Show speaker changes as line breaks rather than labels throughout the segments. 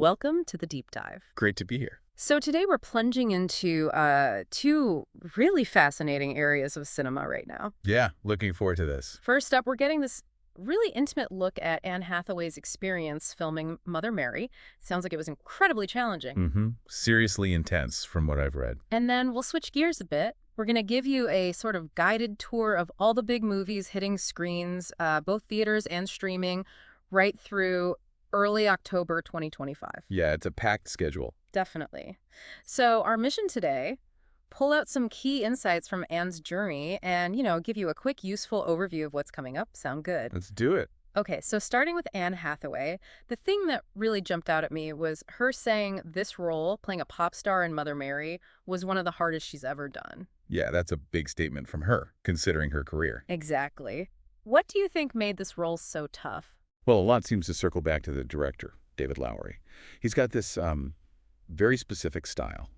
welcome to the deep dive.
Great to be here.
So today we're plunging into two really fascinating areas of cinema right now.
Yeah, looking forward to this.
First up, we're getting this really intimate look at Anne Hathaway's experience filming Mother Mary. Sounds like it was incredibly challenging.
Seriously intense from what I've read.
And then we'll switch gears a bit. We're going to give you a sort of guided tour of all the big movies hitting screens, both theaters and streaming, right through early October 2025.
Yeah, it's a packed schedule.
Definitely. So our mission today, pull out some key insights from Anne's journey and, give you a quick, useful overview of what's coming up. Sound good?
Let's do it.
Okay, so starting with Anne Hathaway, the thing that really jumped out at me was her saying this role, playing a pop star in Mother Mary, was one of the hardest she's ever done.
Yeah, that's a big statement from her, considering her career.
Exactly. What do you think made this role so tough?
Well, a lot seems to circle back to the director, David Lowery. He's got this very specific style.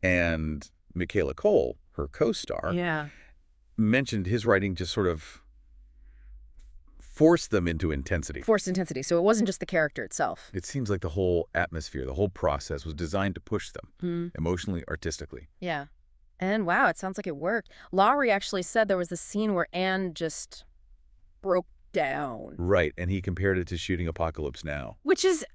And Michaela Cole, her co-star, mentioned his writing just sort of forced them into intensity.
Forced intensity, so it wasn't just the character itself.
It seems like the whole atmosphere, the whole process was designed to push them, emotionally, artistically.
Yeah. And wow, it sounds like it worked. Lowery actually said there was a scene where Anne just broke down.
Right, and he compared it to shooting Apocalypse Now.
Which is,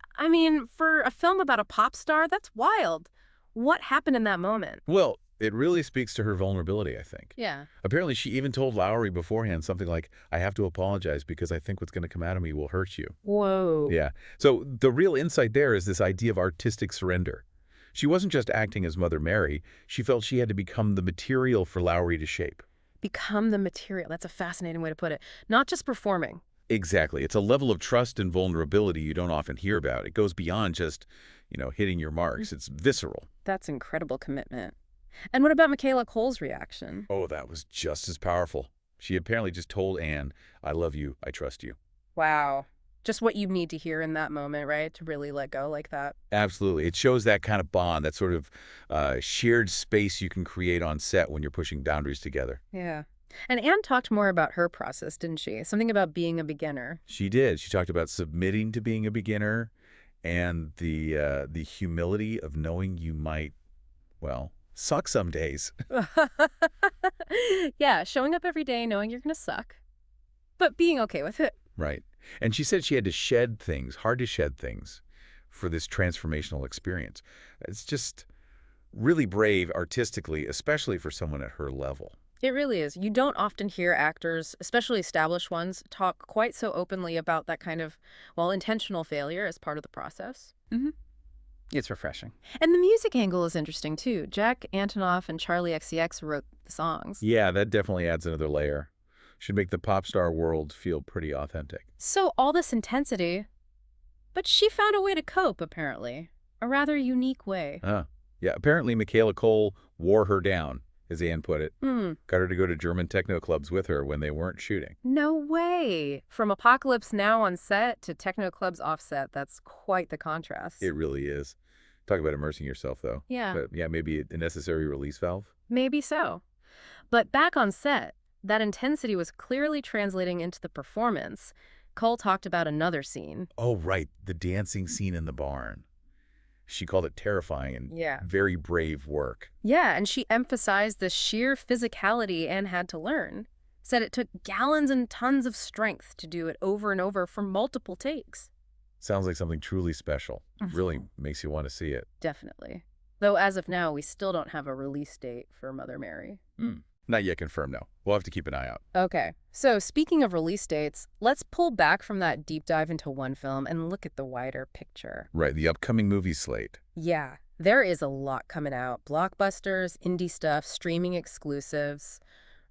for a film about a pop star, that's wild. What happened in that moment?
Well, it really speaks to her vulnerability, I think.
Yeah.
Apparently, she even told Lowery beforehand something like, I have to apologize because I think what's going to come out of me will hurt you.
Whoa.
Yeah. So the real insight there is this idea of artistic surrender. She wasn't just acting as Mother Mary. She felt she had to become the material for Lowery to shape.
Become the material. That's a fascinating way to put it. Not just performing.
Exactly. It's a level of trust and vulnerability you don't often hear about. It goes beyond just, hitting your marks. It's visceral.
That's incredible commitment. And what about Michaela Cole's reaction?
Oh, that was just as powerful. She apparently just told Anne, I love you, I trust you.
Wow. Just what you need to hear in that moment, right? To really let go like that.
Absolutely. It shows that kind of bond, that sort of shared space you can create on set when you're pushing boundaries together.
Yeah. And Anne talked more about her process, didn't she? Something about being a beginner.
She did. She talked about submitting to being a beginner and the humility of knowing you might, suck some days.
Yeah, showing up every day knowing you're going to suck, but being okay with it.
Right. And she said she had to shed things, hard to shed things, for this transformational experience. It's just really brave artistically, especially for someone at her level.
It really is. You don't often hear actors, especially established ones, talk quite so openly about that kind of, intentional failure as part of the process.
It's refreshing.
And the music angle is interesting, too. Jack Antonoff and Charlie XCX wrote the songs.
Yeah, that definitely adds another layer. Should make the pop star world feel pretty authentic.
So all this intensity, but she found a way to cope, apparently. A rather unique way.
Yeah, apparently Michaela Cole wore her down, as Anne put it. Got her to go to German techno clubs with her when they weren't shooting.
No way. From Apocalypse Now on set to techno clubs offset, that's quite the contrast.
It really is. Talk about immersing yourself, though.
Yeah.
But yeah, maybe a necessary release valve?
Maybe so. But back on set, that intensity was clearly translating into the performance. Cole talked about another scene.
Oh, right. The dancing scene in the barn. She called it terrifying and very brave work.
Yeah, and she emphasized the sheer physicality Anne had to learn. Said it took gallons and tons of strength to do it over and over for multiple takes.
Sounds like something truly special. Really makes you want to see it.
Definitely. Though as of now, we still don't have a release date for Mother Mary.
Not yet confirmed, no. We'll have to keep an eye out.
Okay, so speaking of release dates, let's pull back from that deep dive into one film and look at the wider picture.
Right, the upcoming movie slate.
Yeah, there is a lot coming out. Blockbusters, indie stuff, streaming exclusives,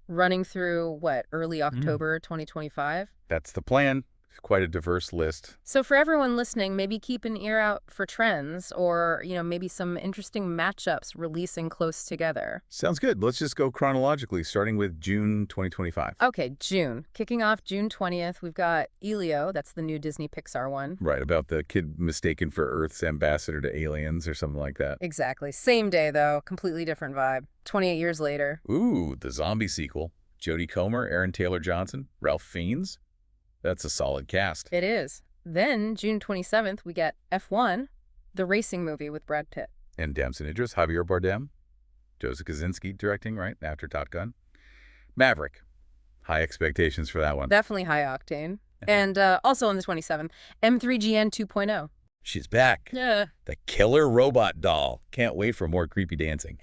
running through, early October 2025?
That's the plan. Quite a diverse list.
So for everyone listening, maybe keep an ear out for trends or, maybe some interesting matchups releasing close together.
Sounds good. Let's just go chronologically, starting with June 2025.
Okay, June. Kicking off June 20th, we've got Elio. That's the new Disney Pixar one.
Right, about the kid mistaken for Earth's ambassador to aliens or something like that.
Exactly. Same day, though. Completely different vibe. 28 years later.
Ooh, the zombie sequel. Jodie Comer, Aaron Taylor Johnson, Ralph Fiennes. That's a solid cast.
It is. Then, June 27th, we get F1. the racing movie with Brad Pitt.
And Damson Idris, Javier Bardem, Joseph Kosinski directing, right, after Top Gun. Maverick. High expectations for that one.
Definitely high octane. And also on the 27th, M3GN 2.0.
She's back.
Yeah.
The killer robot doll. Can't wait for more creepy dancing.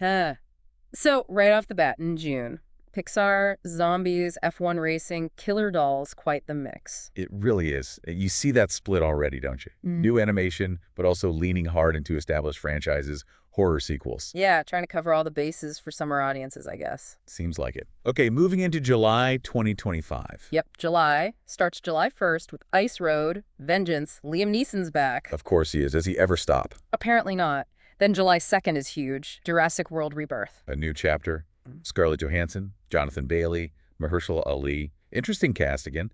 So right off the bat in June, Pixar, zombies, F1 racing, killer dolls, quite the mix.
It really is. You see that split already, don't you?
Mm.
New animation, but also leaning hard into established franchises, horror sequels.
Yeah, trying to cover all the bases for summer audiences, I guess.
Seems like it. Okay, moving into July 2025.
Yep, July. Starts July 1st with Ice Road, Vengeance, Liam Neeson's back.
Of course he is. Does he ever stop?
Apparently not. Then July 2nd is huge, Jurassic World Rebirth.
A new chapter. Scarlett Johansson, Jonathan Bailey, Mahershala Ali. Interesting cast again.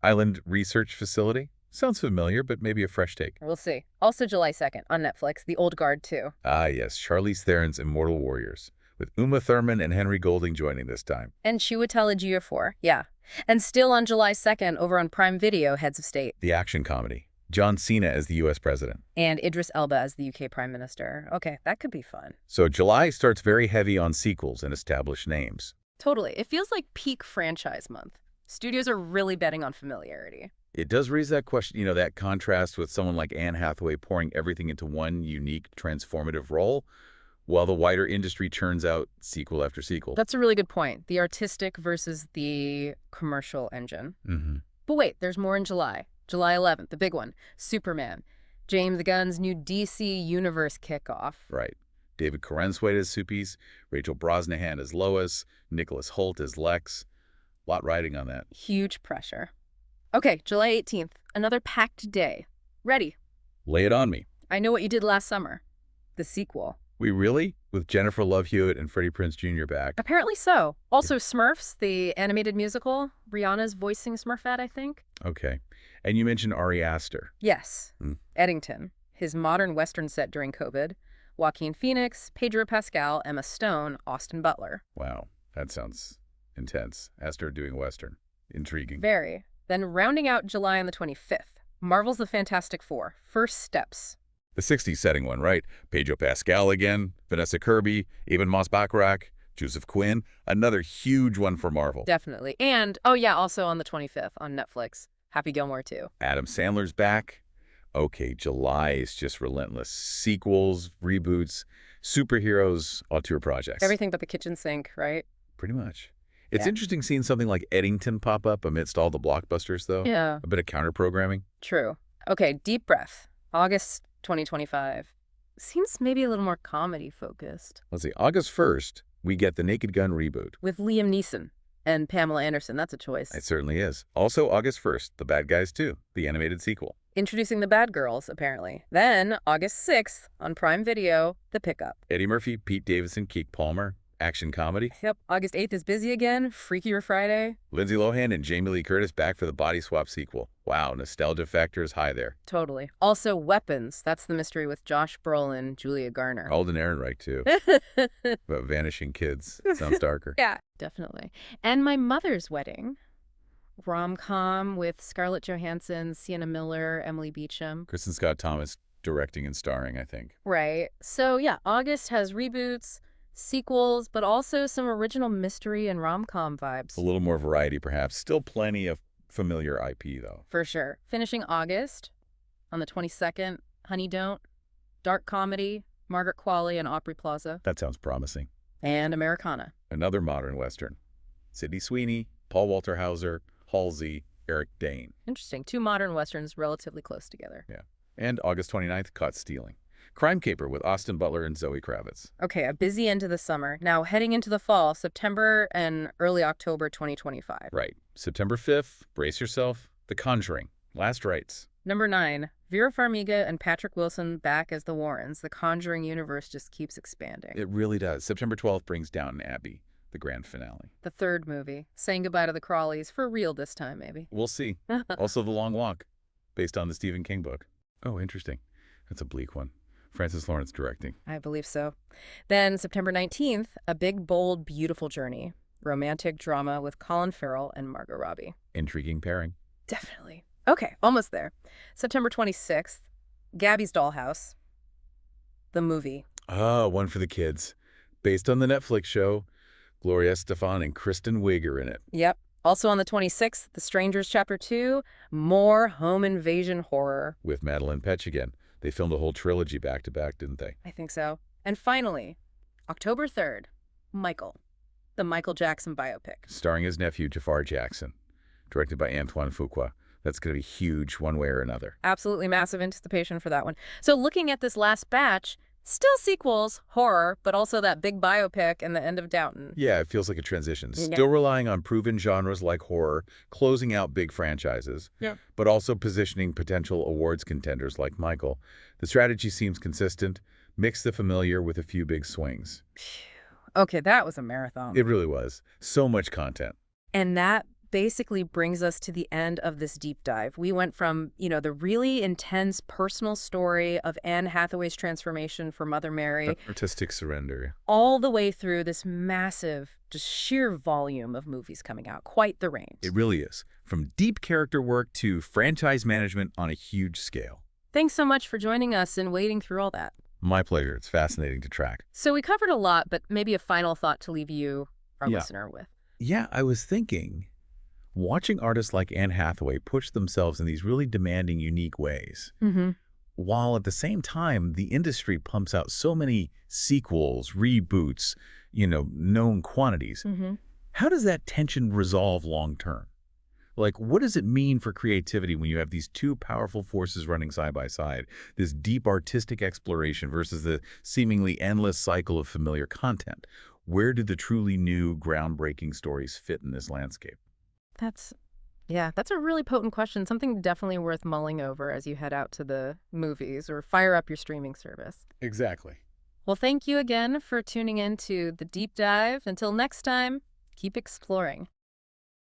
Island Research Facility. Sounds familiar, but maybe a fresh take.
We'll see. Also July 2nd on Netflix, The Old Guard 2.
Ah, yes, Charlize Theron's Immortal Warriors, with Uma Thurman and Henry Golding joining this time.
And Chiwetel Ejiofor, yeah. And still on July 2nd over on Prime Video, Heads of State.
The action comedy. John Cena as the U.S. president.
And Idris Elba as the UK Prime Minister. Okay, that could be fun.
So July starts very heavy on sequels and established names.
Totally. It feels like peak franchise month. Studios are really betting on familiarity.
It does raise that question, that contrast with someone like Anne Hathaway pouring everything into one unique, transformative role, while the wider industry churns out sequel after sequel.
That's a really good point. The artistic versus the commercial engine.
Mm-hmm.
But wait, there's more in July. July 11th, the big one, Superman. James Gunn's new DC Universe kickoff.
Right. David Corenswet as Suppies, Rachel Brosnahan as Lois, Nicholas Hoult as Lex. Lot riding on that.
Huge pressure. Okay, July 18th, another packed day. Ready.
Lay it on me.
I Know What You Did Last Summer. The sequel.
We really? With Jennifer Love Hewitt and Freddie Prinze Jr. back.
Apparently so. Also Smurfs, the animated musical. Rihanna's voicing Smurfette, I think.
Okay. And you mentioned Ari Aster.
Yes. Eddington, his modern Western set during COVID. Joaquin Phoenix, Pedro Pascal, Emma Stone, Austin Butler.
Wow, that sounds intense. Aster doing Western. Intriguing.
Very. Then rounding out July on the 25th, Marvel's The Fantastic Four, First Steps.
The 60s setting one, right? Pedro Pascal again, Vanessa Kirby, Eben Moss-Bachrach, Joseph Quinn. Another huge one for Marvel.
Definitely. And, oh yeah, also on the 25th on Netflix, Happy Gilmore 2.
Adam Sandler's back. Okay, July is just relentless. Sequels, reboots, superheroes, auteur projects.
Everything but the kitchen sink, right?
Pretty much. It's interesting seeing something like Eddington pop up amidst all the blockbusters, though.
Yeah.
A bit of counter-programming.
True. Okay, deep breath. August 2025. Seems maybe a little more comedy-focused.
Let's see. August 1st, we get the Naked Gun reboot.
With Liam Neeson and Pamela Anderson. That's a choice.
It certainly is. Also, August 1st, The Bad Guys 2, the animated sequel.
Introducing the bad girls, apparently. Then, August 6th, on Prime Video, The Pickup.
Eddie Murphy, Pete Davidson, Keke Palmer, action comedy.
Yep, August 8th is busy again, Freakier Friday.
Lindsay Lohan and Jamie Lee Curtis back for the Body Swap sequel. Wow, nostalgia factor is high there.
Totally. Also, Weapons. That's the mystery with Josh Brolin, Julia Garner.
Alden Ehrenreich, too. About vanishing kids. Sounds darker.
Yeah, definitely. And My Mother's Wedding. Rom-com with Scarlett Johansson, Sienna Miller, Emily Beecham.
Kristen Scott Thomas directing and starring, I think.
Right. So, yeah, August has reboots, sequels, but also some original mystery and rom-com vibes.
A little more variety, perhaps. Still plenty of familiar IP, though.
For sure. Finishing August, on the 22nd, Honey Don't, dark comedy, Margaret Qualley and Aubrey Plaza.
That sounds promising.
And Americana.
Another modern Western. Sydney Sweeney, Paul Walter Hauser, Halsey, Eric Dane.
Interesting. Two modern Westerns relatively close together.
Yeah. And August 29th, Caught Stealing. Crime Caper with Austin Butler and Zoe Kravitz.
Okay, a busy end to the summer. Now, heading into the fall, September and early October 2025.
Right. September 5th, brace yourself, The Conjuring, Last Rites.
Number 9, Vera Farmiga and Patrick Wilson back as the Warrens. The Conjuring universe just keeps expanding.
It really does. September 12th brings Downton Abbey, the grand finale.
The third movie, saying goodbye to the Crawleys, for real this time, maybe.
We'll see. Also The Long Walk, based on the Stephen King book. Oh, interesting. That's a bleak one. Francis Lawrence directing.
I believe so. Then September 19th, A Big, Bold, Beautiful Journey. Romantic drama with Colin Farrell and Margot Robbie.
Intriguing pairing.
Definitely. Okay, almost there. September 26th, Gabby's Dollhouse. the movie.
Ah, one for the kids. Based on the Netflix show, Gloria Estefan and Kristen Wiig are in it.
Yep. Also on the 26th, The Strangers Chapter 2, more home invasion horror.
With Madeline Petch again. They filmed a whole trilogy back-to-back, didn't they?
I think so. And finally, October 3rd, Michael, the Michael Jackson biopic.
Starring his nephew, Jafar Jackson. Directed by Antoine Fuqua. That's going to be huge one way or another.
Absolutely massive anticipation for that one. So looking at this last batch, still sequels, horror, but also that big biopic and the end of Downton.
Yeah, it feels like a transition.
Yeah.
Still relying on proven genres like horror, closing out big franchises, but also positioning potential awards contenders like Michael. The strategy seems consistent. Mix the familiar with a few big swings.
Okay, that was a marathon.
It really was. So much content.
And that basically brings us to the end of this deep dive. We went from, the really intense personal story of Anne Hathaway's transformation for Mother Mary,
Artistic surrender.
all the way through this massive, just sheer volume of movies coming out. Quite the range.
It really is. From deep character work to franchise management on a huge scale.
Thanks so much for joining us and wading through all that.
My pleasure. It's fascinating to track.
So we covered a lot, but maybe a final thought to leave you, our listener, with.
Yeah, I was thinking, watching artists like Anne Hathaway push themselves in these really demanding, unique ways, while at the same time, the industry pumps out so many sequels, reboots, known quantities. How does that tension resolve long term? Like, what does it mean for creativity when you have these two powerful forces running side by side, this deep artistic exploration versus the seemingly endless cycle of familiar content? Where do the truly new, groundbreaking stories fit in this landscape?
That's a really potent question, something definitely worth mulling over as you head out to the movies or fire up your streaming service.
Exactly.
Well, thank you again for tuning in to The Deep Dive. Until next time, keep exploring.